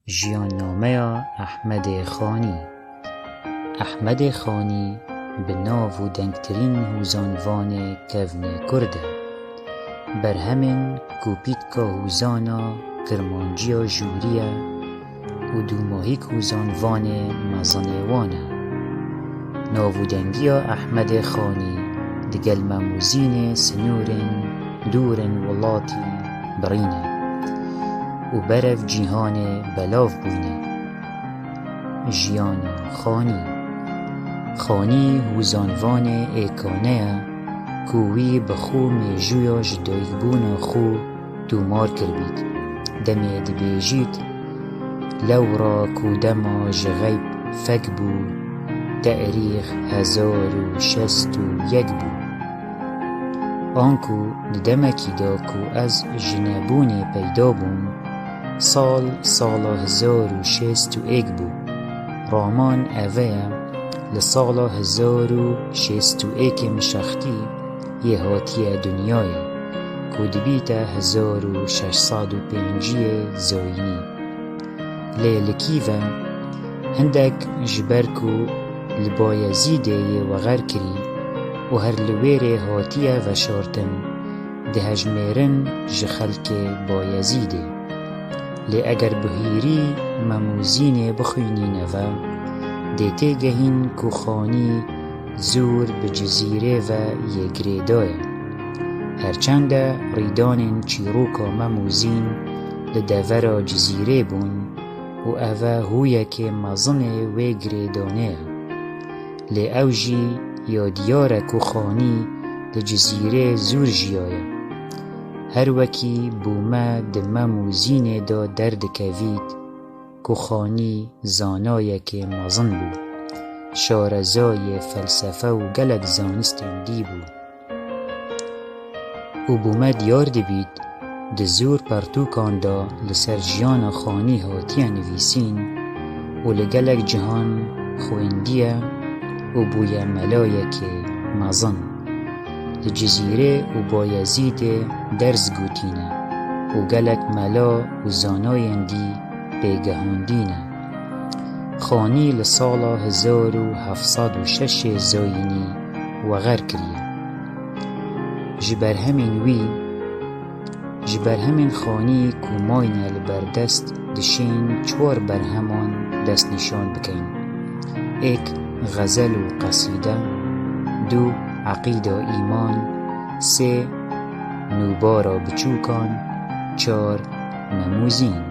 ژیاننامه احمد خانی. احمد خانی به ناو و دنگترین هوزانوان کون کرده. بر همین کوپیت که هوزانا کرمانجیا جوریه و دو ماهیک هوزانوان مزانوانه. ناودنگی احمد خانی دگل مموزین سنورن دورن ولاتی برینه و برف جیهان بلاف بوینه. ژیان خانی. خانی هوزانوان ایکانه کوی بخو میجویا جدایک بون خو دومار کربید. دمید بیجید لورا کودما جغیب فک بو تأریخ 1061 بو. آنکو ندمکی دا کو از جنبون پیدا بوم سال 1061 بو. رامان اوه لسال 1061 مشختی یه هاتی دنیای کو دبیت 1605 زاینی. لیلکیوه هندک جبرکو لبایزیده و غر کری و هر لویر هاتیه و شارتن ده هجمیرن جخلک بایزیده. لی اگر بهیری مموزین بخوینینه و دیته گهین کو خانی زور به جزیره و یگریدای. هرچند ریدان چیروکا مموزین لدورا جزیره بون و اوه هویه که مزن و گریدانه. لی اوجی یا دیاره کو خانی لجزیره زور جیایه. هر وکی بومه ده مموزین دا درد کوید کو خانی زانایه که مزن بو. شارزای فلسفه و گلک زانستن دی بو. و بومه دیار دبید ده زور پرتوکان دا لسر جیان خانی هاتیه نویسین و لگلک جهان خویندیه و بوی ملایه که مزن. لجزیره و بایزید درز گوتینه و گلک ملا و زانایندی بگهاندینه. خانی لسال 1706 زاینی و غر کریه. جبر همین خانی کوماینه لبردست دشین چوار برهمان دست نشان بکن. ایک غزل و قصیده، دو عقیده ایمان، سه نوبارا بچوکان، چار مموزین.